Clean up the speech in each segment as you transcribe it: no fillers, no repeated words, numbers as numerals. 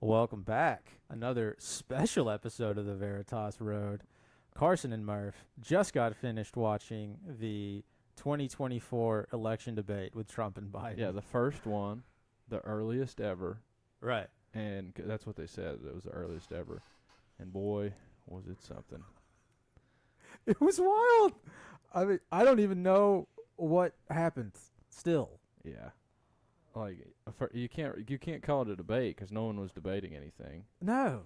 Welcome back. Another special episode of the Veritas Road. Carson and Murph just got finished watching the 2024 election debate with Trump and Biden. Yeah, the first one, the earliest ever. Right. And that's what they said. It was the earliest ever. And boy, was it something. It was wild. I mean, I don't even know what happened still. Yeah. Like, you can't call it a debate because no one was debating anything. No.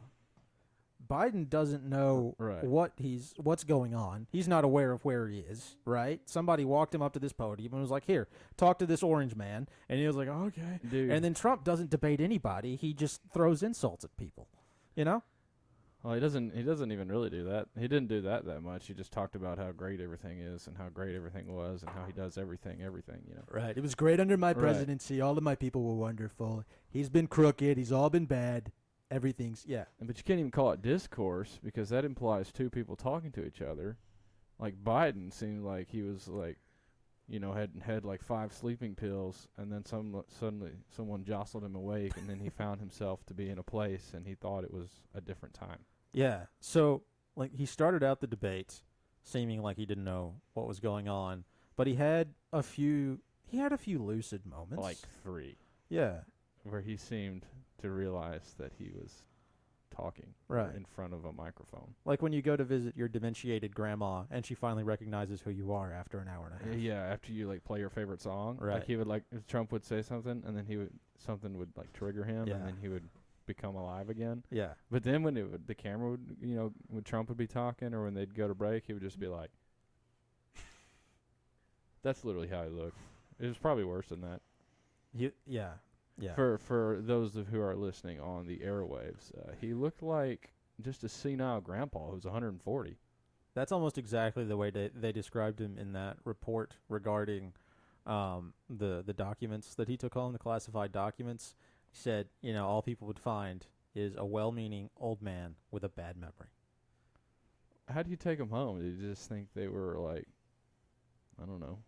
Biden doesn't know what's going on. He's not aware of where he is, right? Somebody walked him up to this podium and was like, "Here, talk to this orange man." And he was like, "Okay." Dude. And then Trump doesn't debate anybody. He just throws insults at people. You know? Well, he doesn't even really do that. He didn't do that much. He just talked about how great everything is and how great everything was and how he does everything, you know. Right. It was great under my presidency. All of my people were wonderful. He's been crooked. He's all been bad. Everything's, yeah. But you can't even call it discourse because that implies two people talking to each other. Like Biden seemed like he was like, you know, had like 5 sleeping pills, and then suddenly someone jostled him awake, and then he found himself to be in a place, and he thought it was a different time. Yeah. So, like, he started out the debate seeming like he didn't know what was going on, but he had a few lucid moments. Like 3. Yeah. Where he seemed to realize that he was talking in front of a microphone. Like when you go to visit your dementiated grandma and she finally recognizes who you are after an hour and a half. Yeah, after you like play your favorite song. Right. Like he would Trump would say something and then something would like trigger him and then he would become alive again. Yeah. But then when the camera would, you know, when Trump would be talking or when they'd go to break, he would just be like, that's literally how he looked. It was probably worse than that. Yeah. For those who are listening on the airwaves, he looked like just a senile grandpa who was 140. That's almost exactly the way they described him in that report regarding the documents that he took home, the classified documents. He said, you know, all people would find is a well-meaning old man with a bad memory. How do you take them home? Did you just think they were like, I don't know.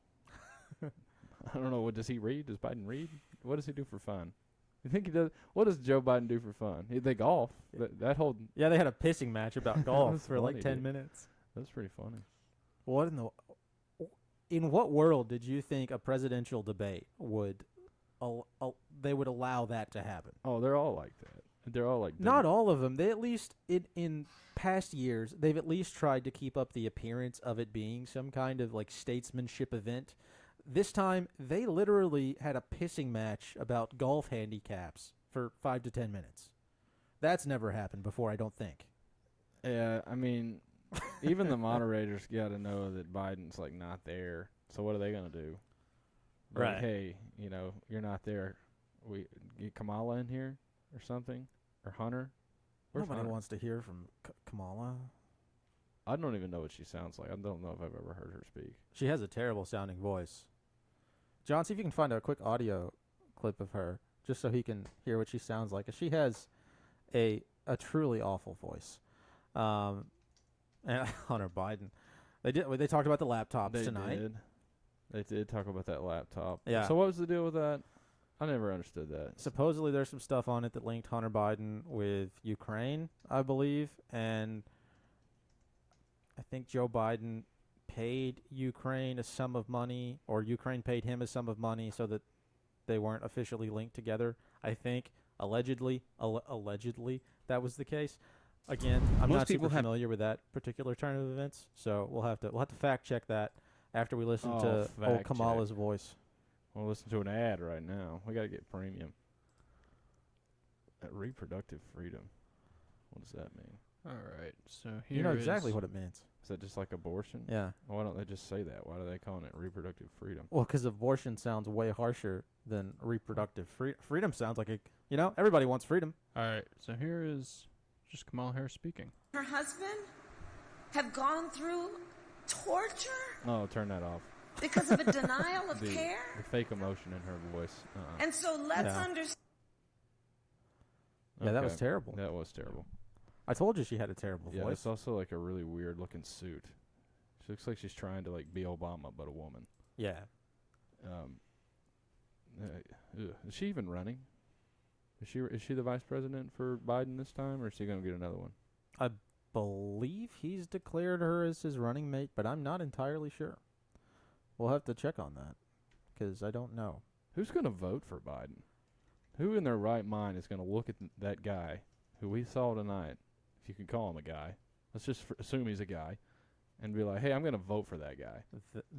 I don't know. What does he read? Does Biden read? What does he do for fun? You think he does? What does Joe Biden do for fun? They golf. That whole they had a pissing match about golf for funny, like 10 minutes. That's pretty funny. In what world did you think a presidential debate would they would allow that to happen? Oh, they're all like that. They're all like not all of them. They at least in past years they've at least tried to keep up the appearance of it being some kind of like statesmanship event. This time, they literally had a pissing match about golf handicaps for 5 to 10 minutes. That's never happened before, I don't think. Yeah, I mean, even the moderators got to know that Biden's, like, not there. So what are they going to do? Like, right. Hey, you know, you're not there. We get Kamala in here or something? Or Hunter? Where's Nobody wants to hear from Kamala. I don't even know what she sounds like. I don't know if I've ever heard her speak. She has a terrible sounding voice. John, see if you can find a quick audio clip of her, just so he can hear what she sounds like. She has a truly awful voice. And Hunter Biden, they talked about the laptops tonight. They did talk about that laptop. Yeah. So what was the deal with that? I never understood that. Supposedly there's some stuff on it that linked Hunter Biden with Ukraine, I believe, and I think Joe Biden paid Ukraine a sum of money, or Ukraine paid him a sum of money so that they weren't officially linked together. I think allegedly that was the case. Again, I'm not super familiar with that particular turn of events, so we'll have to fact check that after we listen to old Kamala's voice. We'll listen to an ad right now. We got to get premium. Reproductive freedom. What does that mean? All right, so here you know exactly what it means. Is that just like abortion? Yeah. Why don't they just say that? Why are they calling it reproductive freedom? Well, because abortion sounds way harsher than reproductive freedom. Sounds like everybody wants freedom. All right, so here is just Kamala Harris speaking. Her husband have gone through torture. Oh, turn that off. Because of a denial of care. The fake emotion in her voice. And so let's understand. Yeah, that was terrible. That was terrible. I told you she had a terrible voice. Yeah, it's also like a really weird looking suit. She looks like she's trying to like be Obama, but a woman. Yeah. Is she even running? Is she the vice president for Biden this time, or is he going to get another one? I believe he's declared her as his running mate, but I'm not entirely sure. We'll have to check on that because I don't know. Who's going to vote for Biden? Who in their right mind is going to look at that guy who we saw tonight, if you can call him a guy, let's just assume he's a guy, and be like, hey, I'm going to vote for that guy.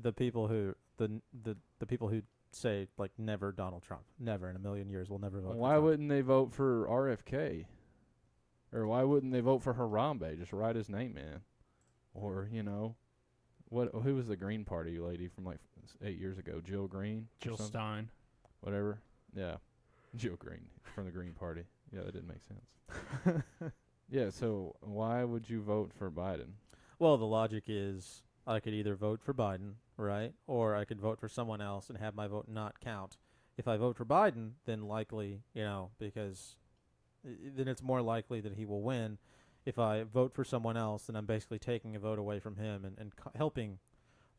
The people who the people who say like never Donald Trump, never in a million years will never vote. Why for Trump. wouldn't they vote for RFK? Or why wouldn't they vote for Harambe? Just write his name in. Or, who was the Green Party lady from like 8 years ago? Jill Green? or Jill something? Stein. Whatever. Yeah. Jill Green from the Green Party. Yeah, that didn't make sense. Yeah, so why would you vote for Biden? Well, the logic is I could either vote for Biden, right, or I could vote for someone else and have my vote not count. If I vote for Biden, then likely, because then it's more likely that he will win. If I vote for someone else, then I'm basically taking a vote away from him and helping.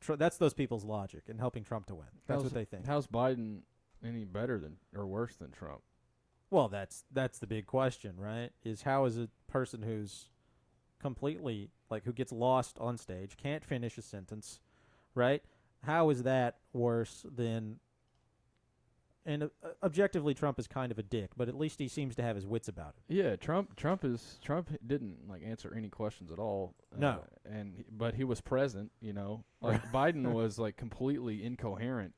That's those people's logic and helping Trump to win. That's what they think. How's Biden any better than or worse than Trump? Well, that's the big question, right? Is how is a person who's completely who gets lost on stage, can't finish a sentence, right? How is that worse than? And objectively, Trump is kind of a dick, but at least he seems to have his wits about it. Yeah, Trump didn't answer any questions at all. No, but he was present. Biden was completely incoherent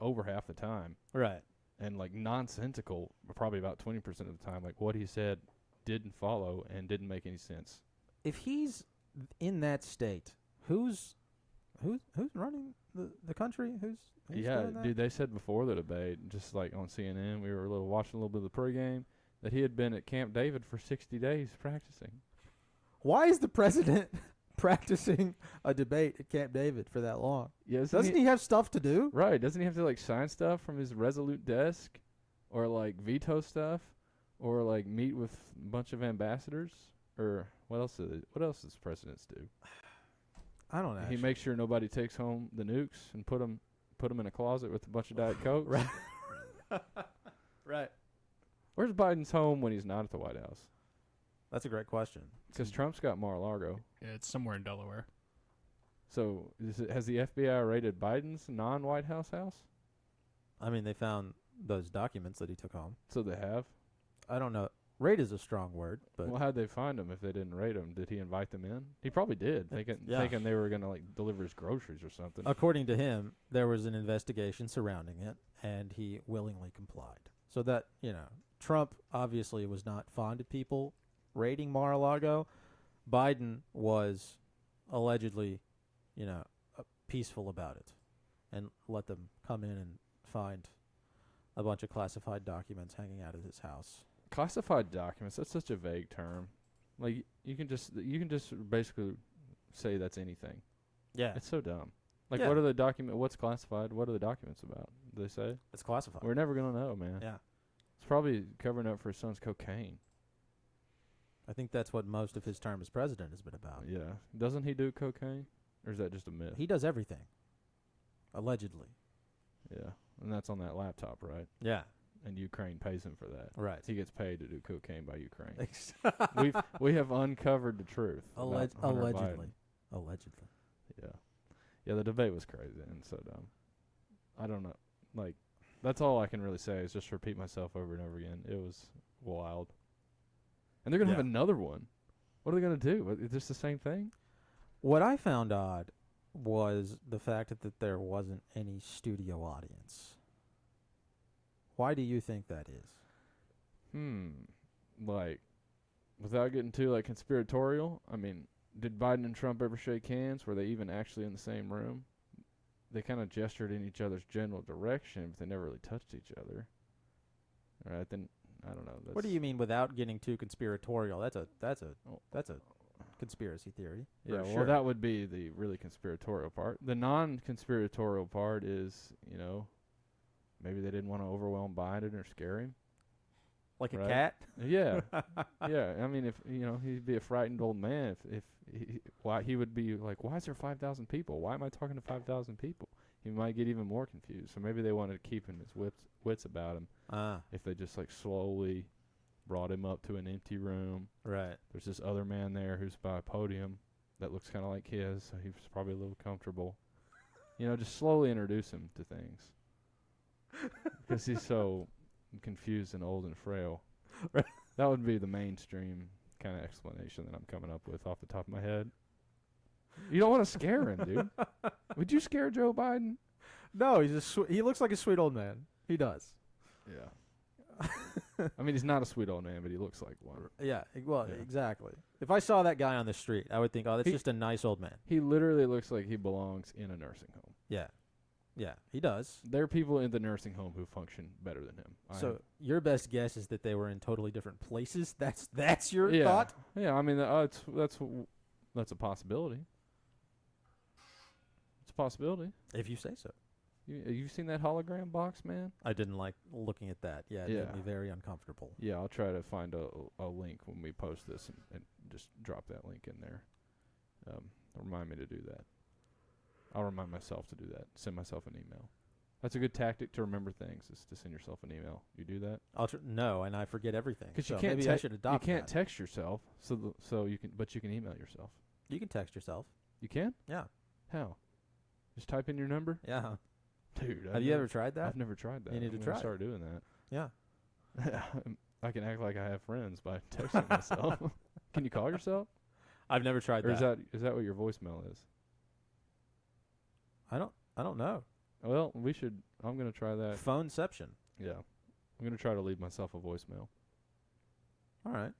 over half the time. Right. And nonsensical probably about 20% of the time. What he said didn't follow and didn't make any sense. If he's in that state, who's running the country? Who's yeah, doing that? dude, they said before the debate, just on CNN, we were watching a little bit of the pregame, that he had been at Camp David for 60 days practicing. Why is the president practicing a debate at Camp David for that long? Yeah, doesn't he have stuff to do? Right, doesn't he have to sign stuff from his Resolute desk, or veto stuff, or meet with a bunch of ambassadors, or what else does presidents do? I don't know. He makes sure nobody takes home the nukes and put them in a closet with a bunch of Diet Coke. Right. Right. Where's Biden's home when he's not at the White House? That's a great question. Because Trump's got Mar-a-Lago. Yeah, it's somewhere in Delaware. So has the FBI raided Biden's non-White House house? I mean, they found those documents that he took home. So they have? I don't know. Raid is a strong word, but well, how'd they find him if they didn't raid him? Did he invite them in? He probably did, thinking they were going to deliver his groceries or something. According to him, there was an investigation surrounding it, and he willingly complied. So that, Trump obviously was not fond of people raiding Mar-a-Lago. Biden was allegedly, peaceful about it and let them come in and find a bunch of classified documents hanging out at his house. Classified documents, that's such a vague term. You can just basically say that's anything. Yeah. It's so dumb. Yeah. What are the what's classified? What are the documents about? Do they say? It's classified. We're never going to know, man. Yeah. It's probably covering up for his son's cocaine. I think that's what most of his term as president has been about. Yeah. Doesn't he do cocaine? Or is that just a myth? He does everything. Allegedly. Yeah. And that's on that laptop, right? Yeah. And Ukraine pays him for that. Right. He gets paid to do cocaine by Ukraine. we have uncovered the truth. about Hunter Allegedly. Biden. Allegedly. Yeah. Yeah, the debate was crazy and so dumb. I don't know. That's all I can really say is just repeat myself over and over again. It was wild. And they're going to have another one. What are they going to do? Is this the same thing? What I found odd was the fact that there wasn't any studio audience. Why do you think that is? Without getting too conspiratorial, I mean, did Biden and Trump ever shake hands? Were they even actually in the same room? They kind of gestured in each other's general direction, but they never really touched each other. All right, then I don't know. What do you mean without getting too conspiratorial? That's a conspiracy theory. Yeah, well, that would be the really conspiratorial part. The non-conspiratorial part is, maybe they didn't want to overwhelm Biden or scare him. Like a cat? Yeah. Yeah. I mean, if, he'd be a frightened old man why he would be like, why is there 5,000 people? Why am I talking to 5,000 people? He might get even more confused. So maybe they wanted to keep his wits about him. If they just slowly brought him up to an empty room. Right. There's this other man there who's by a podium that looks kind of like his, so he was probably a little comfortable. You know, just slowly introduce him to things. Because he's so confused and old and frail. Right. That would be the mainstream kind of explanation that I'm coming up with off the top of my head. You don't want to scare him, dude. Would you scare Joe Biden? No, he looks like a sweet old man. He does. Yeah. I mean, he's not a sweet old man, but he looks like one. Yeah, well, Yeah. exactly. If I saw that guy on the street, I would think, oh, that's just a nice old man. He literally looks like he belongs in a nursing home. Yeah. Yeah, he does. There are people in the nursing home who function better than him. So your best guess is that they were in totally different places? That's your yeah. thought? Yeah, I mean, that's a possibility. It's a possibility. If you say so. You've seen that hologram box, man? I didn't like looking at that. Yeah, it Yeah. made me very uncomfortable. Yeah, I'll try to find a link when we post this and just drop that link in there. Remind me to do that. I'll remind myself to do that. Send myself an email. That's a good tactic to remember things, is to send yourself an email. You do that? No, and I forget everything. Because So you can't maybe I should adopt you can't that. text yourself, so you can, but you can email yourself. You can text yourself. You can? Yeah. How? Just type in your number? Yeah. Dude, Have you ever tried that? I've never tried that. You need to I'm try gonna it. start doing that. Yeah. I can act like I have friends by texting myself. Can you call yourself? I've never tried Or that. is that what your voicemail is? I don't know. Well, I'm going to try that. Phoneception. Yeah. I'm going to try to leave myself a voicemail. All right.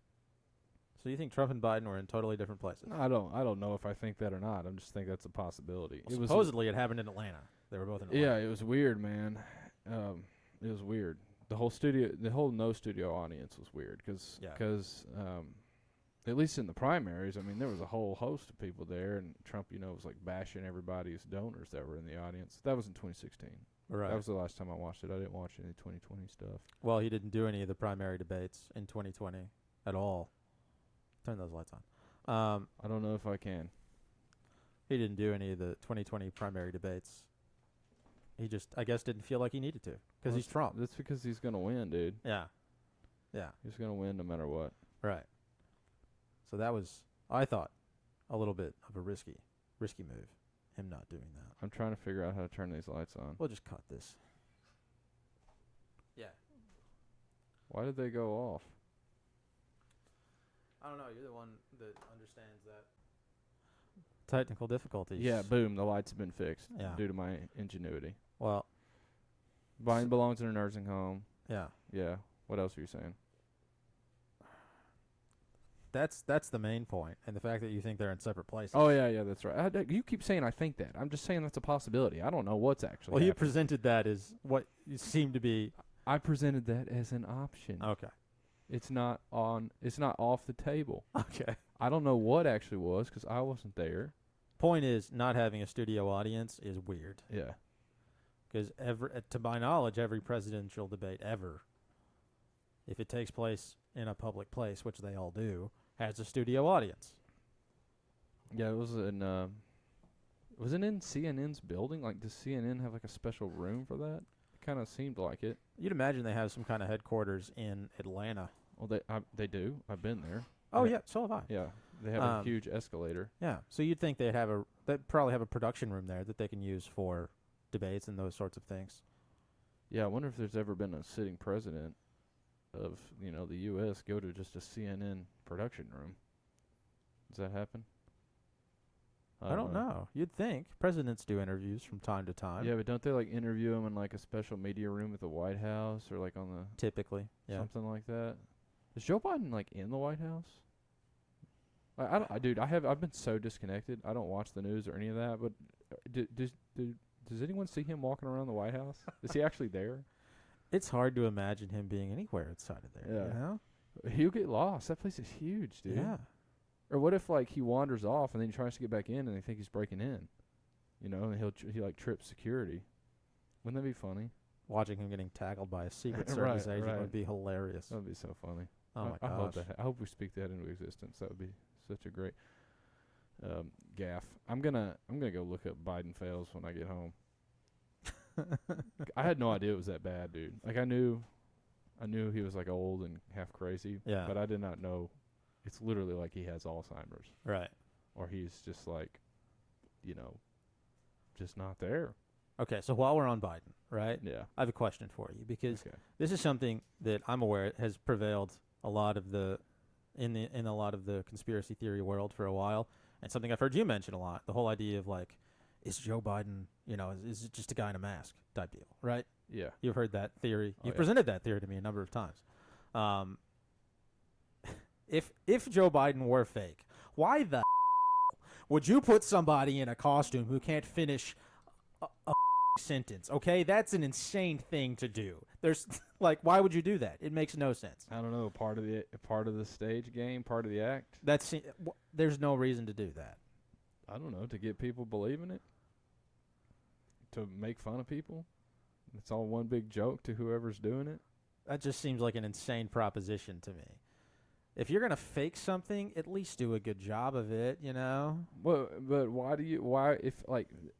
So you think Trump and Biden were in totally different places? I don't know if I think that or not. I just think that's a possibility. Well, supposedly it happened in Atlanta. They were both in Atlanta. Yeah, it was weird, man. It was weird. The whole no studio audience was weird because at least in the primaries, I mean, there was a whole host of people there, and Trump, was like bashing everybody's donors that were in the audience. That was in 2016. Right. That was the last time I watched it. I didn't watch any 2020 stuff. Well, he didn't do any of the primary debates in 2020 at all. Turn those lights on. I don't know if I can. He didn't do any of the 2020 primary debates. He just, I guess, didn't feel like he needed to because he's Trump. That's because he's going to win, dude. Yeah. Yeah. He's going to win no matter what. Right. So that was, I thought, a little bit of a risky move, him not doing that. I'm trying to figure out how to turn these lights on. We'll just cut this. Yeah. Why did they go off? I don't know. You're the one that understands that. Technical difficulties. Yeah, boom, the lights have been fixed Yeah. due to my ingenuity. Well, Biden belongs in a nursing home. yeah. Yeah. What else are you saying? That's the main point, and the fact that you think they're in separate places. Oh, yeah, that's right. You keep saying I think that. I'm just saying that's a possibility. I don't know what's actually Well, you happening. presented that as what you seem to be. I presented that as an option. Okay. It's not off the table. Okay. I don't know what actually was because I wasn't there. Point is, not having a studio audience is weird. Yeah. Because to my knowledge, every presidential debate ever, if it takes place in a public place, which they all do, has a studio audience. Yeah, it was it in CNN's building? Like, does CNN have like a special room for that? It kind of seemed like it. You'd imagine they have some kind of headquarters in Atlanta. Well, they do. I've been there. Oh, Yeah. yeah, so have I. Yeah, they have a huge escalator. Yeah, so you'd think they'd probably have a production room there that they can use for debates and those sorts of things. Yeah, I wonder if there's ever been a sitting president of the U.S. go to just a CNN production room. Does that happen? I don't know. You'd think presidents do interviews from time to time. Yeah, but don't they like interview him in like a special media room at the White House or like on the Typically, yeah. something like that? Is Joe Biden like in the White House? I've been so disconnected. I don't watch the news or any of that. But does anyone see him walking around the White House? Is he actually there? It's hard to imagine him being anywhere outside of there. Yeah. You know? He'll get lost. That place is huge, dude. Yeah. Or what if like he wanders off and then he tries to get back in and they think he's breaking in, and he like trips security. Wouldn't that be funny? Watching him getting tackled by a Secret Right, Service agent right. would be hilarious. That would be so funny. Oh my I hope gosh. I hope we speak that into existence. That would be such a great gaff. I'm gonna go look up Biden fails when I get home. I had no idea it was that bad, dude. Like I knew I knew he was like old and half crazy. Yeah. But I did not know. It's literally like he has Alzheimer's, Right. or he's just like, just not there. Okay, so while we're on Biden, right? Yeah. I have a question for you because Okay. this is something that I'm aware has prevailed a lot of the in a lot of the conspiracy theory world for a while, and something I've heard you mention a lot. The whole idea of like, is Joe Biden, is it just a guy in a mask type deal, right? Yeah. You've heard that theory. Oh, You've yeah. presented that theory to me a number of times. If Joe Biden were fake, why the would you put somebody in a costume who can't finish a sentence? Okay, that's an insane thing to do. There's like, why would you do that? It makes no sense. I don't know. Part of the stage game, part of the act. There's no reason to do that. I don't know, to get people believing it, to make fun of people. It's all one big joke to whoever's doing it. That just seems like an insane proposition to me. If you're gonna fake something, at least do a good job of it, Well, but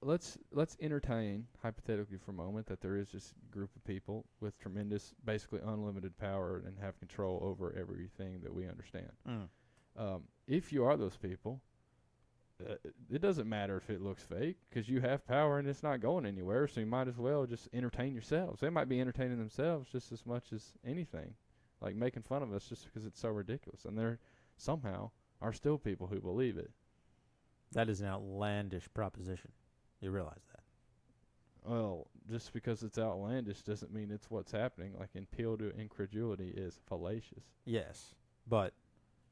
let's entertain hypothetically for a moment that there is this group of people with tremendous, basically unlimited power and have control over everything that we understand. If you are those people, it doesn't matter if it looks fake because you have power and it's not going anywhere. So you might as well just entertain yourselves. They might be entertaining themselves just as much as anything, like making fun of us just because it's so ridiculous. And there somehow are still people who believe it. That is an outlandish proposition. You realize that? Well, just because it's outlandish doesn't mean it's what's happening. Like, appeal to incredulity is fallacious. Yes, but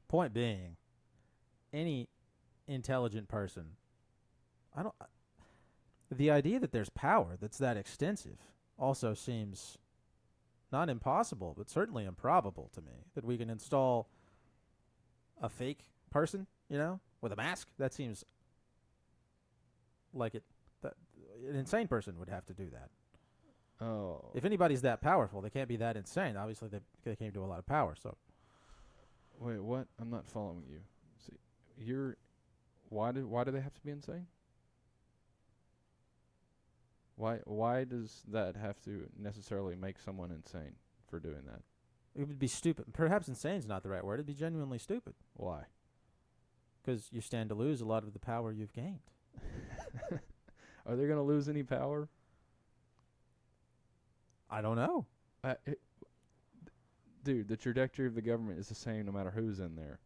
point being, any intelligent person, the idea that there's power that's that extensive also seems not impossible, but certainly improbable to me, that we can install a fake person, with a mask. That seems like that an insane person would have to do that. Oh. If anybody's that powerful, they can't be that insane. Obviously, they came to a lot of power, so. Wait, what? I'm not following you. See, why do they have to be insane? Why does that have to necessarily make someone insane for doing that? It would be stupid. Perhaps insane's not the right word. It'd be genuinely stupid. Why? Because you stand to lose a lot of the power you've gained. Are they going to lose any power? I don't know. Dude, the trajectory of the government is the same no matter who's in there.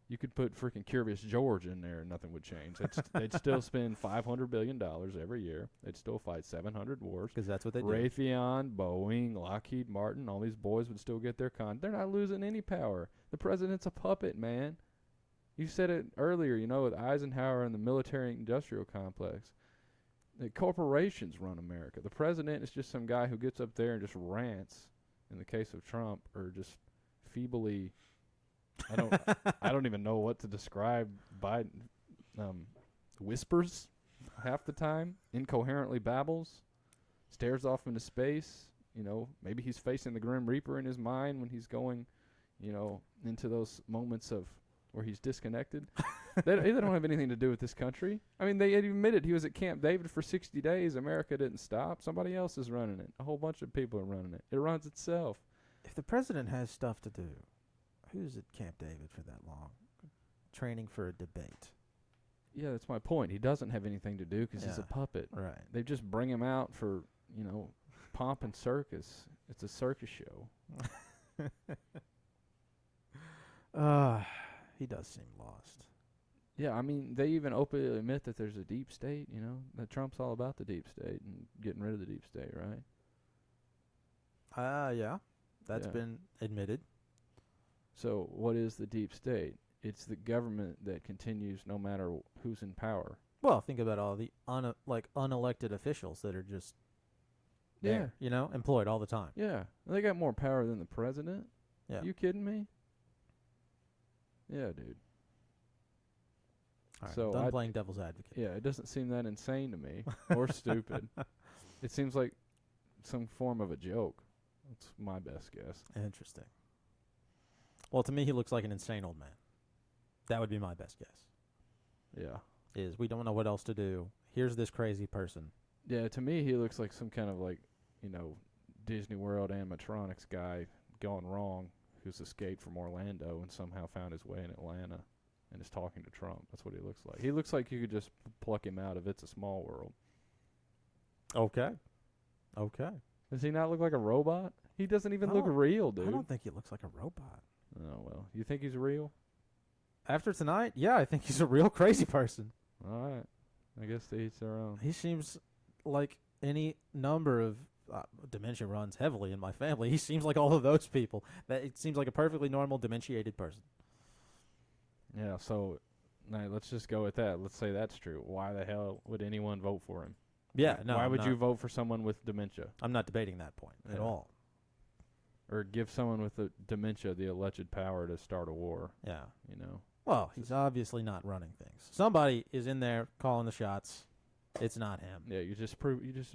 You could put freaking Curious George in there and nothing would change. They'd still spend $500 billion every year. They'd still fight 700 wars. Because that's what they do. Raytheon, Boeing, Lockheed Martin, all these boys would still get their They're not losing any power. The president's a puppet, man. You said it earlier, with Eisenhower and the military-industrial complex. The corporations run America. The president is just some guy who gets up there and just rants, in the case of Trump, or just feebly... I don't even know what to describe. Biden whispers half the time, incoherently babbles, stares off into space. Maybe he's facing the Grim Reaper in his mind when he's going, into those moments of where he's disconnected. they don't have anything to do with this country. I mean, they admitted he was at Camp David for 60 days. America didn't stop. Somebody else is running it. A whole bunch of people are running it. It runs itself. If the president has stuff to do, who's at Camp David for that long? Training for a debate. Yeah, that's my point. He doesn't have anything to do because he's a puppet. Right. They just bring him out for, pomp and circus. It's a circus show. He does seem lost. Yeah, I mean, they even openly admit that there's a deep state, that Trump's all about the deep state and getting rid of the deep state, right? Yeah. That's been admitted. So what is the deep state? It's the government that continues no matter who's in power. Well, think about all the unelected officials that are just there, employed all the time. Yeah, they got more power than the president. Yeah. You kidding me? Yeah, dude. All right, So done playing devil's advocate. Yeah, it doesn't seem that insane to me or stupid. It seems like some form of a joke. That's my best guess. Interesting. Well, to me, he looks like an insane old man. That would be my best guess. Yeah. Is we don't know what else to do. Here's this crazy person. Yeah, to me, he looks like some kind of Disney World animatronics guy gone wrong, who's escaped from Orlando and somehow found his way in Atlanta and is talking to Trump. That's what he looks like. He looks like you could just pluck him out of It's a Small World. Okay. Does he not look like a robot? He doesn't even I look don't- real, dude. I don't think he looks like a robot. Oh, well. You think he's real? After tonight, yeah, I think he's a real crazy person. All right. I guess to each their own. He seems like any number of dementia runs heavily in my family. He seems like all of those people. That it seems like a perfectly normal dementiated person. Yeah, so now let's just go with that. Let's say that's true. Why the hell would anyone vote for him? Yeah, no. Why I'm would not- you vote for someone with dementia? I'm not debating that point at Yeah. all. Or give someone with the dementia the alleged power to start a war, Yeah. you know? Well, he's obviously not running things. Somebody is in there calling the shots. It's not him. Yeah, you just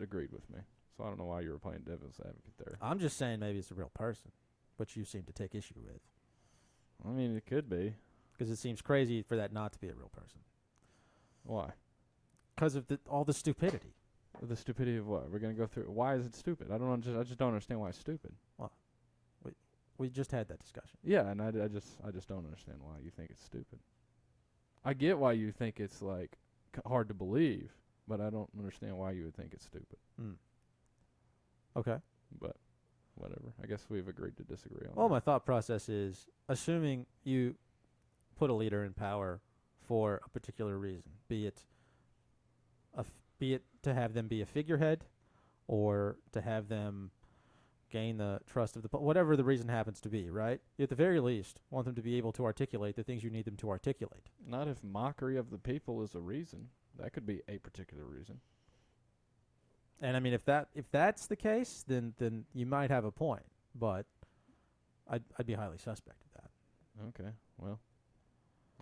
agreed with me. So I don't know why you were playing devil's advocate there. I'm just saying maybe it's a real person, which you seem to take issue with. I mean, it could be. Because it seems crazy for that not to be a real person. Why? Because of all the stupidity. The stupidity of what? We're gonna go through. Why is it stupid? I just don't understand why it's stupid. We just had that discussion. Yeah, and I just don't understand why you think it's stupid. I get why you think it's like hard to believe, but I don't understand why you would think it's stupid. Okay. But whatever. I guess we've agreed to disagree on Well, that. my thought process is, assuming you put a leader in power for a particular reason, be it to have them be a figurehead, or to have them gain the trust of the whatever the reason happens to be, right? You at the very least want them to be able to articulate the things you need them to articulate. Not if mockery of the people is a reason. That could be a particular reason. And I mean, if that's the case, then you might have a point, but I'd be highly suspect of that. Okay. Well.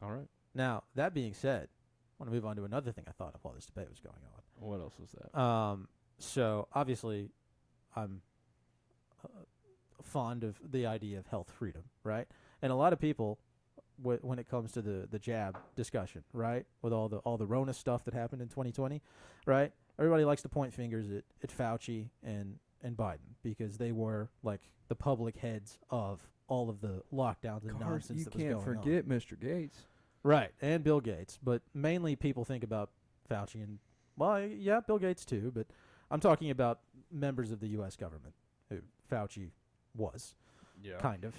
All right. Now, that being said, I want to move on to another thing I thought of while this debate was going on. What else was that? So obviously, I'm fond of the idea of health freedom, right? And a lot of people, when it comes to the jab discussion, right, with all the Rona stuff that happened in 2020, right? Everybody likes to point fingers at Fauci and Biden because they were like the public heads of all of the lockdowns and nonsense that was going on. Mr. Gates. Right, and Bill Gates, but mainly people think about Fauci and, well, yeah, Bill Gates too, but I'm talking about members of the U.S. government who Fauci was, Yeah. kind of,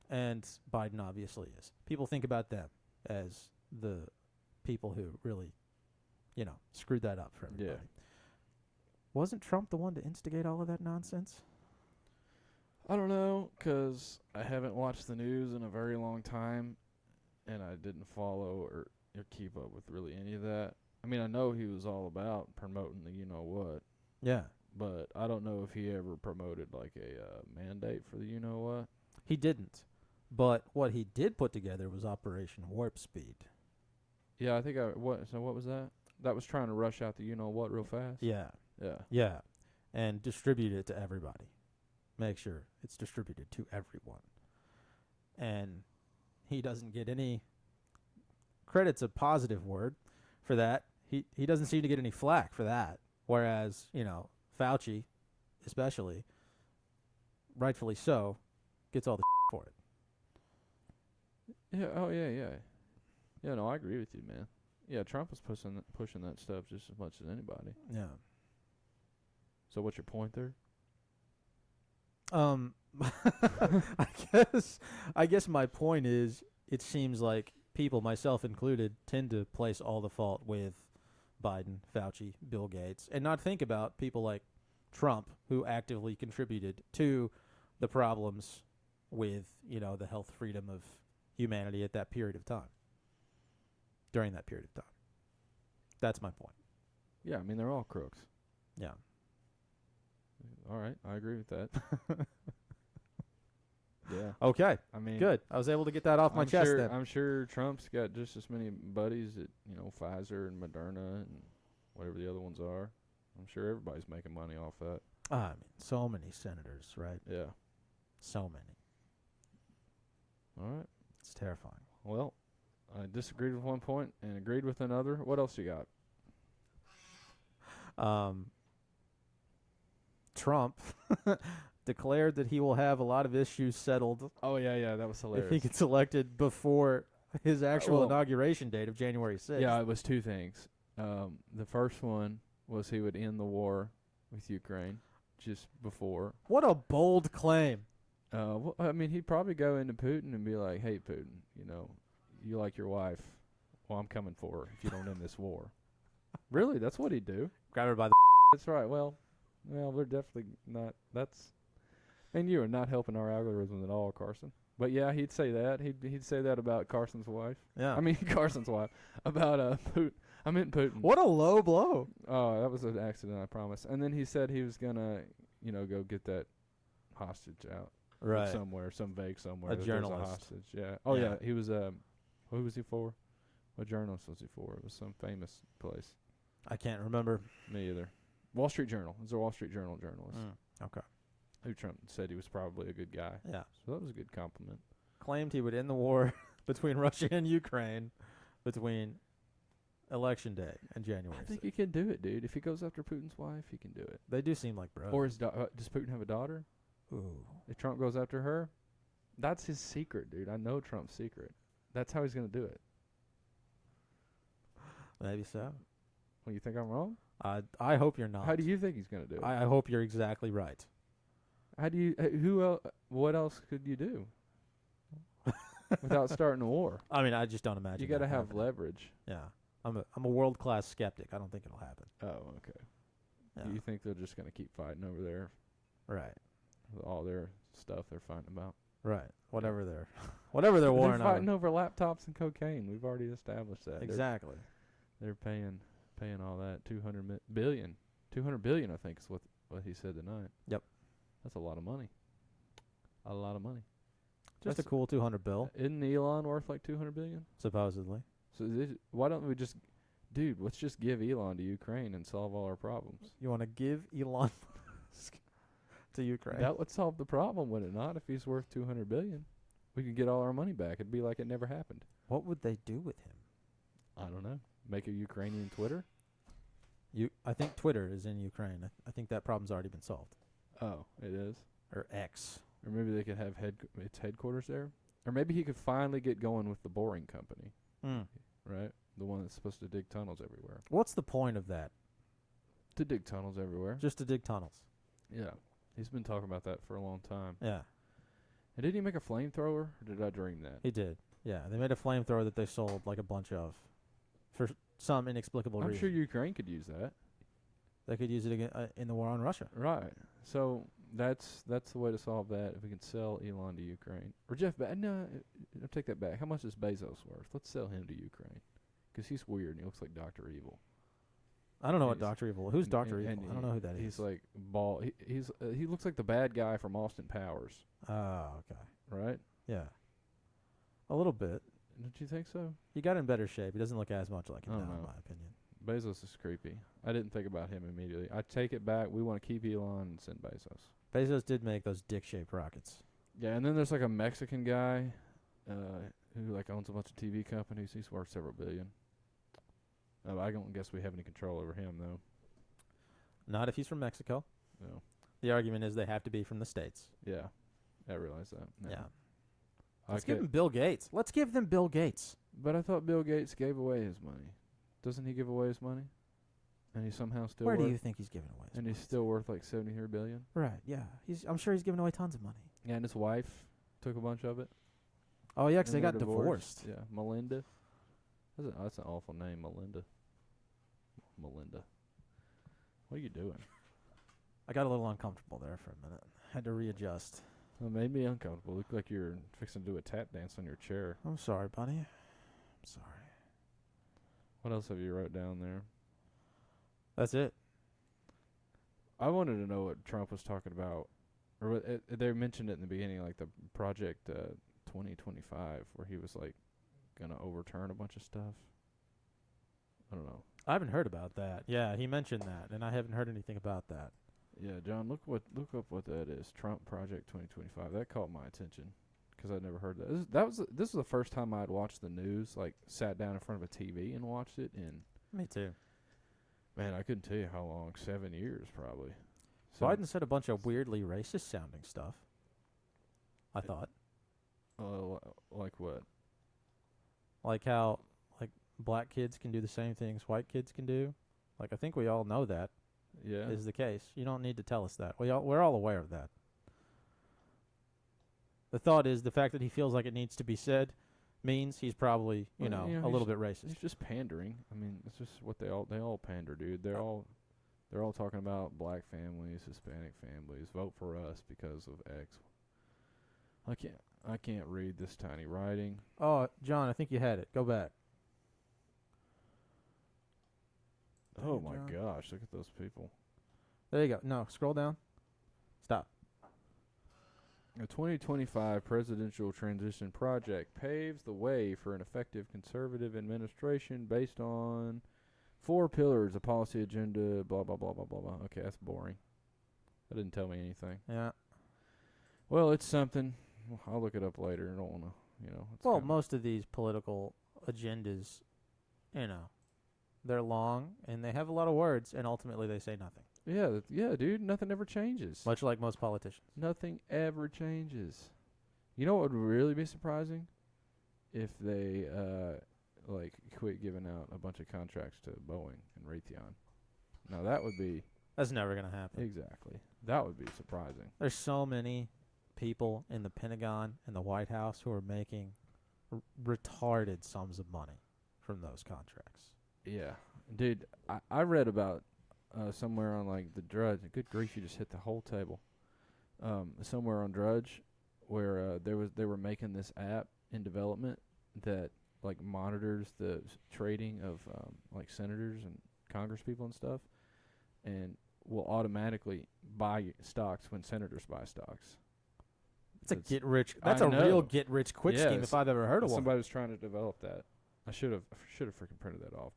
and Biden obviously is. People think about them as the people who really, screwed that up for everybody. Yeah. Wasn't Trump the one to instigate all of that nonsense? I don't know, 'cause I haven't watched the news in a very long time, and I didn't follow or keep up with really any of that. I mean, I know he was all about promoting the you-know-what, Yeah. but I don't know if he ever promoted, like, a mandate for the you-know-what. He didn't. But what he did put together was Operation Warp Speed. Yeah, I think so what was that? That was trying to rush out the you-know-what real fast? Yeah. Yeah. Yeah. And distribute it to everybody. Make sure it's distributed to everyone. And he doesn't get any credit's a positive word for that. He doesn't seem to get any flack for that. Whereas, Fauci, especially, rightfully so, gets all the for it. Yeah, oh, yeah. Yeah, no, I agree with you, man. Yeah, Trump was pushing that stuff just as much as anybody. Yeah. So what's your point there? I guess my point is, it seems like people, myself included, tend to place all the fault with Biden, Fauci, Bill Gates, and not think about people like Trump, who actively contributed to the problems with, the health freedom of humanity at that period of time. During that period of time. That's my point. Yeah, I mean, they're all crooks. Yeah. All right, I agree with that. Yeah. Okay. I mean, Good. I was able to get that off my chest then. I'm sure Trump's got just as many buddies at, Pfizer and Moderna and whatever the other ones are. I'm sure everybody's making money off that. I mean, so many senators, right? Yeah. So many. All right. It's terrifying. Well, I disagreed with one point and agreed with another. What else you got? Trump declared that he will have a lot of issues settled Oh yeah, that was hilarious. if he gets elected before his actual well, inauguration date of January 6th. Yeah, it was two things. The first one was he would end the war with Ukraine just before. What a bold claim. Well, I mean, he'd probably go into Putin and be like, "Hey, Putin, you like your wife. Well, I'm coming for her if you don't end this war." Really, that's what he'd do. Grab her by the That's right. Well, we're definitely not. And you are not helping our algorithm at all, Carson. But yeah, he'd say that. He'd say that about Carson's wife. Yeah. I mean, Carson's wife. About Putin. I meant Putin. What a low blow. Oh, that was an accident, I promise. And then he said he was gonna, go get that hostage out Right. somewhere, some vague somewhere. A that there's journalist. hostage. Yeah. Oh Yeah. yeah. He was. Who was he for? What journalist was he for? It was some famous place. I can't remember. Me either. Wall Street Journal. It was a Wall Street Journal journalist Okay. who Trump said he was probably a good guy. Yeah. So that was a good compliment. Claimed he would end the war between Russia and Ukraine between election day and January I think 6th. he can do it, dude. If he goes after Putin's wife, he can do it. They do seem like bros. Or does Putin have a daughter? Ooh. If Trump goes after her, that's his secret, dude. I know Trump's secret. That's how he's going to do it. Maybe so. Well, you think I'm wrong? I hope you're not. How do you think he's going to do it? I hope you're exactly right. How do you? Who else? What else could you do without starting a war? I mean, I just don't imagine. You got to that have happening. leverage. Yeah. I'm a world-class skeptic. I don't think it'll happen. Oh, okay. Yeah. Do you think they're just going to keep fighting over there Right. with all their stuff they're fighting about? Right. Whatever they're They're warring fighting over. over laptops and cocaine. We've already established that. Exactly. They're paying all that. 200 billion. 200 billion, I think, is what he said tonight. Yep. That's a lot of money. A lot of money. Just a cool 200 bill, Isn't Elon worth like 200 billion? supposedly. So why don't we just, dude? Let's just give Elon to Ukraine and solve all our problems. You want to give Elon Musk to Ukraine? That would solve the problem, would it not? If he's worth 200 billion, we could get all our money back. It'd be like it never happened. What would they do with him? I don't know. Make a Ukrainian Twitter? I think Twitter is in Ukraine. I think that problem's already been solved. Oh, it is. Or X. Or maybe they could have its headquarters there. Or maybe he could finally get going with the boring company, right? The one that's supposed to dig tunnels everywhere. What's the point of that? To dig tunnels everywhere. Just to dig tunnels. Yeah. He's been talking about that for a long time. Yeah, And didn't he make a flamethrower? Or did I dream that? he did. Yeah, they made a flamethrower that they sold like a bunch of for some inexplicable I'm reason. sure Ukraine could use that. They could use it again in the war on Russia. Right. So that's the way to solve that. If we can sell Elon to Ukraine. Or Jeff Bezos. No, I'll take that back. How much is Bezos worth? Let's sell him to Ukraine. Because he's weird and he looks like Dr. Evil. I don't know what He's- Dr. Evil. Who's Dr. Evil? and I don't know who that is. He's like bald. He looks like the bad guy from Austin Powers. Oh, okay. Right? Yeah. A little bit. Don't you think so? He got in better shape. He doesn't look as much like him I now, don't in know. my opinion. Bezos is creepy. I didn't think about him immediately. I take it back. We want to keep Elon and send Bezos. Bezos did make those dick-shaped rockets. Yeah, and then there's like a Mexican guy who like owns a bunch of TV companies. He's worth several billion. I don't guess we have any control over him though. Not if he's from Mexico. No. The argument is they have to be from the States. Yeah, I realize that. Yeah. I Let's give could- him Bill Gates. Let's give them Bill Gates. But I thought Bill Gates gave away his money. Doesn't he give away his money? And he's somehow still Where worth, do you think he's giving away his and money? he's still worth like 73 billion. Right, yeah. I'm sure he's giving away tons of money. Yeah, and his wife took a bunch of it. Oh, yeah, 'cause and they they're got divorced. Yeah, Melinda. That's an awful name, Melinda. Melinda. What are you doing? I got a little uncomfortable there for a minute. Had to readjust. It made me uncomfortable. Looked like you're fixing to do a tap dance on your chair. I'm sorry, buddy. I'm sorry. What else have you wrote down there? That's it. I wanted to know what Trump was talking about. Or they mentioned it in the beginning, like the Project 2025, where he was like going to overturn a bunch of stuff. I don't know. I haven't heard about that. Yeah, he mentioned that, and I haven't heard anything about that. Yeah, John, look up what that is. Trump Project 2025. That caught my attention because I'd never heard that. This was the first time I'd watched the news, like sat down in front of a TV and watched it. And Me too. man, I couldn't tell you how long. 7 years probably. So Biden said a bunch of weirdly racist sounding stuff. I thought. like what? Like how like black kids can do the same things white kids can do. Like I think we all know that Yeah. is the case. You don't need to tell us that. We're all aware of that. The thought is the fact that he feels like it needs to be said means he's probably, Well, a little bit racist. He's just pandering. I mean, it's just what they all pander, dude. They're all talking about black families, Hispanic families, vote for us because of X. I can't read this tiny writing. Oh, John, I think you had it. Go back. Oh Dang, my John. gosh, look at those people. There you go. No, scroll down. Stop. A 2025 presidential transition project paves the way for an effective conservative administration based on 4 pillars, a policy agenda, blah, blah, blah, blah, blah, blah. Okay, that's boring. That didn't tell me anything. Yeah. Well, it's something. I'll look it up later. I don't want to, It's Well, kinda- most of these political agendas, they're long and they have a lot of words, and ultimately they say nothing. Yeah, dude. Nothing ever changes. Much like most politicians. Nothing ever changes. You know what would really be surprising? If they, quit giving out a bunch of contracts to Boeing and Raytheon. Now, that would be... That's never going to happen. Exactly. That would be surprising. There's so many people in the Pentagon and the White House who are making retarded sums of money from those contracts. Yeah. Dude, I read about somewhere on, the Drudge. Good grief, you just hit the whole table. Somewhere on Drudge where they were making this app in development that, monitors the trading of, senators and congresspeople and stuff, and will automatically buy stocks when senators buy stocks. That's a I know. real get rich quick scheme Yes. if I've ever heard of one. Somebody was trying to develop that. I should have freaking printed that off,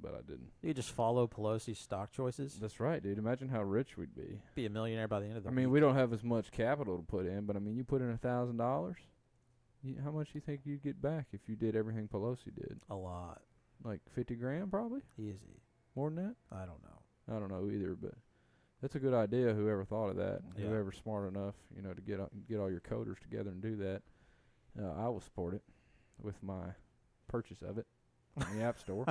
but I didn't. You could just follow Pelosi's stock choices. That's right, dude. Imagine how rich we'd be. Be a millionaire by the end of the I mean, week. we don't have as much capital to put in, but you put in $1,000. How much do you think you'd get back if you did everything Pelosi did? A lot. Like 50 grand, probably? Easy. More than that? I don't know. I don't know either, but that's a good idea. Whoever thought of that, Yeah. whoever's smart enough, to get all your coders together and do that, I will support it with my purchase of it in the App Store.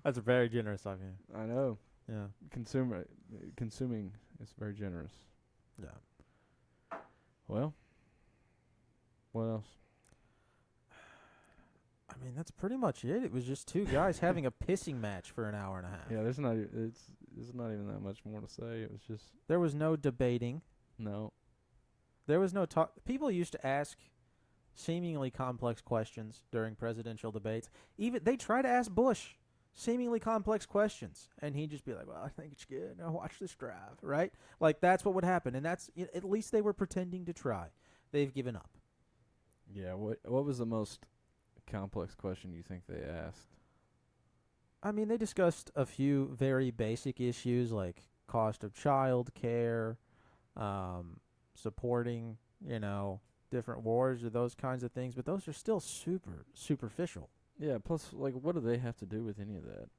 That's very generous of you. I know. Yeah. Consuming is very generous. Yeah. Well, what else? I mean, that's pretty much it. It was just two guys having a pissing match for an hour and a half. Yeah, there's not even that much more to say. It was just There was no debating. no. There was no talk. People used to ask seemingly complex questions during presidential debates. Even they try to ask Bush seemingly complex questions, and he'd just be like, "Well, I think it's good. Now watch this drive." Right? Like that's what would happen, and that's at least they were pretending to try. They've given up. Yeah, what was the most complex question you think they asked? I mean, they discussed a few very basic issues like cost of child care, supporting, different wars or those kinds of things, but those are still super superficial. Yeah, plus what do they have to do with any of that?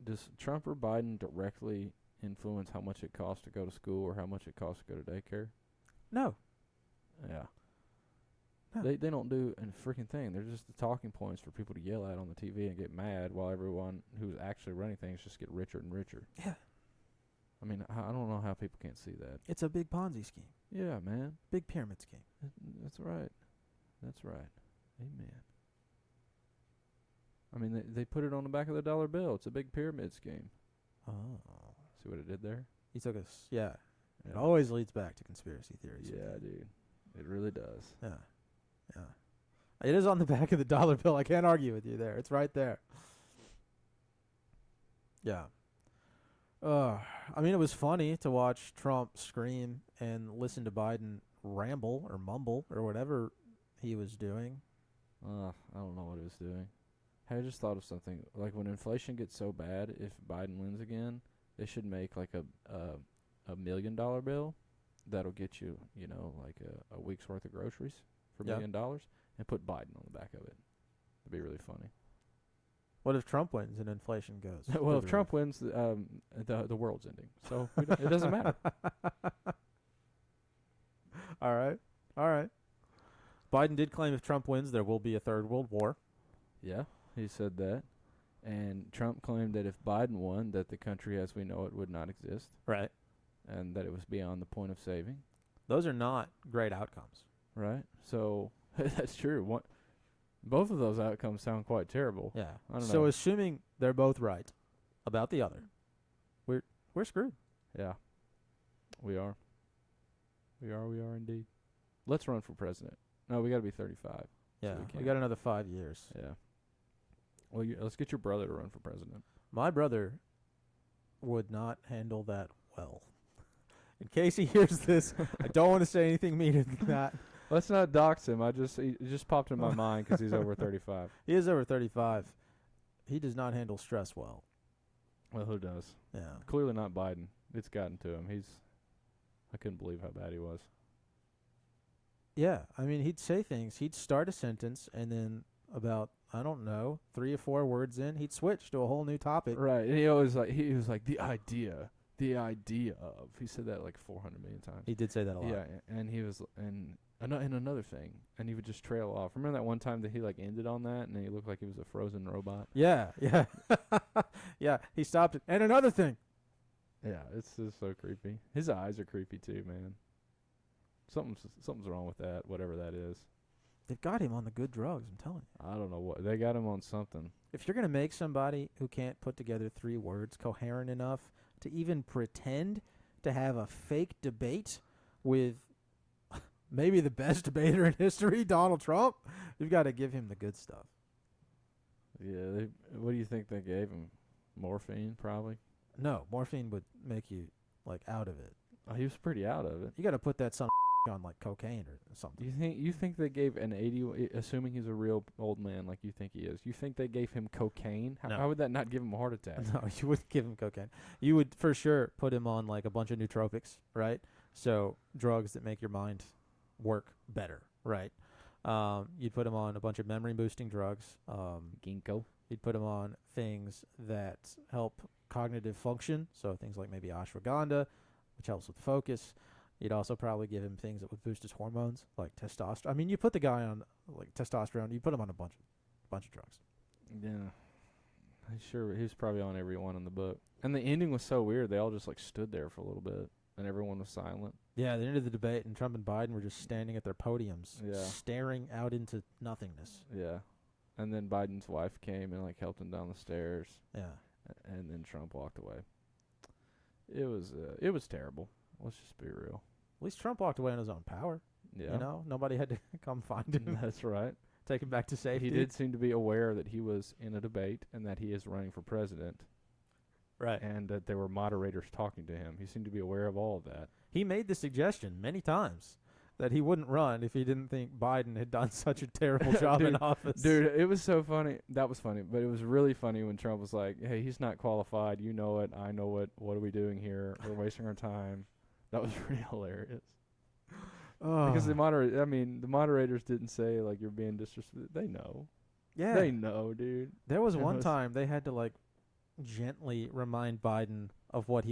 Does Trump or Biden directly influence how much it costs to go to school or how much it costs to go to daycare? No. Yeah. No. They don't do a freaking thing. They're just the talking points for people to yell at on the TV and get mad while everyone who's actually running things just get richer and richer. Yeah. I mean, I don't know how people can't see that. It's a big Ponzi scheme. Yeah, man. Big pyramid scheme. That's right. That's right. Amen. I mean, they put it on the back of the dollar bill. It's a big pyramid scheme. Oh. See what it did there? He took us. Yeah. It Yeah. always leads back to conspiracy theories. Yeah, dude. It really does. Yeah. Yeah. It is on the back of the dollar bill. I can't argue with you there. It's right there. Yeah. I mean, it was funny to watch Trump scream and listen to Biden ramble or mumble or whatever he was doing. I don't know what it was doing. Hey, I just thought of something. Like when inflation gets so bad, if Biden wins again, they should make like a $1 million bill that'll get you, a week's worth of groceries for $1 Yeah. million, and put Biden on the back of it. It'd be really funny. What if Trump wins and inflation goes? Well, through if the Trump roof? wins, the world's ending. So it doesn't matter. All right. All right. Biden did claim if Trump wins, there will be a third world war. Yeah, he said that. And Trump claimed that if Biden won, that the country as we know it would not exist, Right. and that it was beyond the point of saving. Those are not great outcomes. Right? So that's true. Both of those outcomes sound quite terrible. Yeah. I don't So know. assuming they're both right about the other, we're screwed. Yeah, we are. We are indeed. Let's run for president. No, we got to be 35. Yeah. we We can't. got another 5 years. Yeah. Well, let's get your brother to run for president. My brother would not handle that well. In case he hears this, I don't want to say anything meaner than that. Let's not dox him. It just popped in my mind because he's over 35. He is over 35. He does not handle stress well. Well, who does? Yeah. Clearly not Biden. It's gotten to him. I couldn't believe how bad he was. Yeah. I mean, he'd say things. He'd start a sentence, and then about, I don't know, 3 or 4 words in, he'd switch to a whole new topic. Right. And he was like the idea of. He said that like 400 million times. He did say that a lot. Yeah, and he was and another thing, and he would just trail off. Remember that one time that he like ended on that, and he looked like he was a frozen robot. Yeah. Yeah. Yeah. He stopped it. And another thing. Yeah, it's just so creepy. His eyes are creepy too, man. Something's wrong with that, whatever that is. They've got him on the good drugs, I'm telling you. I don't know what they got him on something. If you're going to make somebody who can't put together 3 words coherent enough to even pretend to have a fake debate with maybe the best debater in history, Donald Trump, you've got to give him the good stuff. Yeah, what do you think they gave him? Morphine, probably. No, morphine would make you, like, out of it. Oh, he was pretty out of it. You got to put that son on, like, cocaine or something. You think they gave an 80, assuming he's a real old man like you think he is, you think they gave him cocaine? No. How would that not give him a heart attack? No, you wouldn't give him cocaine. You would for sure put him on, like, a bunch of nootropics, right? So drugs that make your mind work better, right? You'd put him on a bunch of memory-boosting drugs. Ginkgo. You'd put him on things that help cognitive function, so things like maybe ashwagandha, which helps with focus. You'd also probably give him things that would boost his hormones, like testosterone. I mean, you put the guy on like testosterone, you put him on a bunch of drugs. Yeah. He was probably on every one in the book. And the ending was so weird. They all just like stood there for a little bit, and everyone was silent. Yeah, the end of the debate, and Trump and Biden were just standing at their podiums, Yeah. staring out into nothingness. Yeah. And then Biden's wife came and like helped him down the stairs, Yeah. and then Trump walked away. It was terrible. Let's just be real. At least Trump walked away on his own power. Yeah. You know, nobody had to come find him, That's right. take him back to safety. He did seem to be aware that he was in a debate and that he is running for president, Right. and that there were moderators talking to him. He seemed to be aware of all of that. He made the suggestion many times that he wouldn't run if he didn't think Biden had done such a terrible job in office. Dude, it was so funny. That was funny, but it was really funny when Trump was like, "Hey, he's not qualified. You know it. I know it. What are we doing here? We're wasting our time." That was pretty hilarious. Because the moderators didn't say like you're being disrespectful. They know. yeah, They know, dude. there was It one was- time they had to like gently remind Biden of what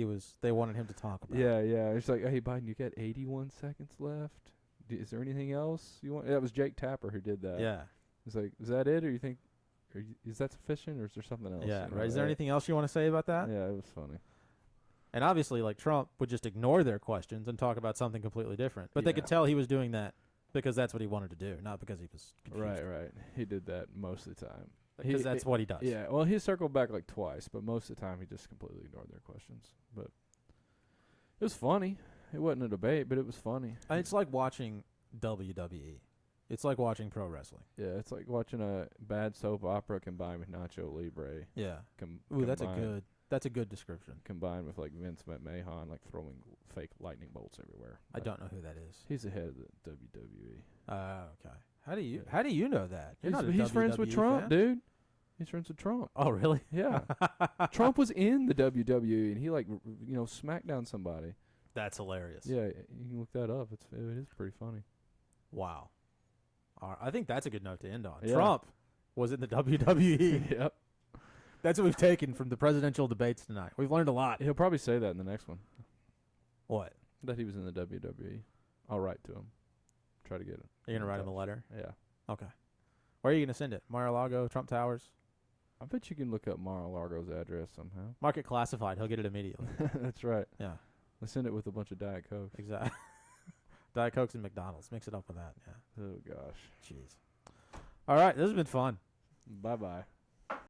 they wanted him to talk about. Yeah, yeah. It's like, "Hey, Biden, you got 81 seconds left. Is there anything else you want?" That was Jake Tapper who did that. Yeah. It's like, is that it, or you think, is that sufficient, or is there something else? Yeah, You know, right. Is there anything else you want to say about that? Yeah, it was funny. And obviously, like, Trump would just ignore their questions and talk about something completely different. But they could Yeah. tell he was doing that because that's what he wanted to do, not because he was confused. Right, right. He did that most of the time. Because that's what he does. Yeah, well, he circled back like twice, but most of the time he just completely ignored their questions. But it was funny. It wasn't a debate, but it was funny. It's like watching WWE. It's like watching pro wrestling. Yeah, it's like watching a bad soap opera combined with Nacho Libre. Yeah. Ooh, that's a good description. Combined with like Vince McMahon, like throwing fake lightning bolts everywhere. I don't know who that is. He's the head of the WWE. Okay. How do you Yeah. how do you know that? You're not a He's friends with WWE Trump, fan? dude. He's friends with Trump. Oh, really? Yeah. Trump was in the WWE, and he like smacked down somebody. That's hilarious. Yeah, you can look that up. It is pretty funny. Wow. All right, I think that's a good note to end on. Yeah. Trump was in the WWE. Yep. That's what we've taken from the presidential debates tonight. We've learned a lot. He'll probably say that in the next one. What? That he was in the WWE. I'll write to him. Try to get it. You're gonna write him a letter? Yeah. Okay. Where are you gonna send it? Mar-a-Lago, Trump Towers? I bet you can look up Mar-a-Lago's address somehow. Mark it classified. He'll get it immediately. That's right. Yeah. Let's send it with a bunch of Diet Coke. Exactly. Diet Cokes and McDonald's. Mix it up with that. Yeah. Oh, gosh. Jeez. All right. This has been fun. Bye-bye.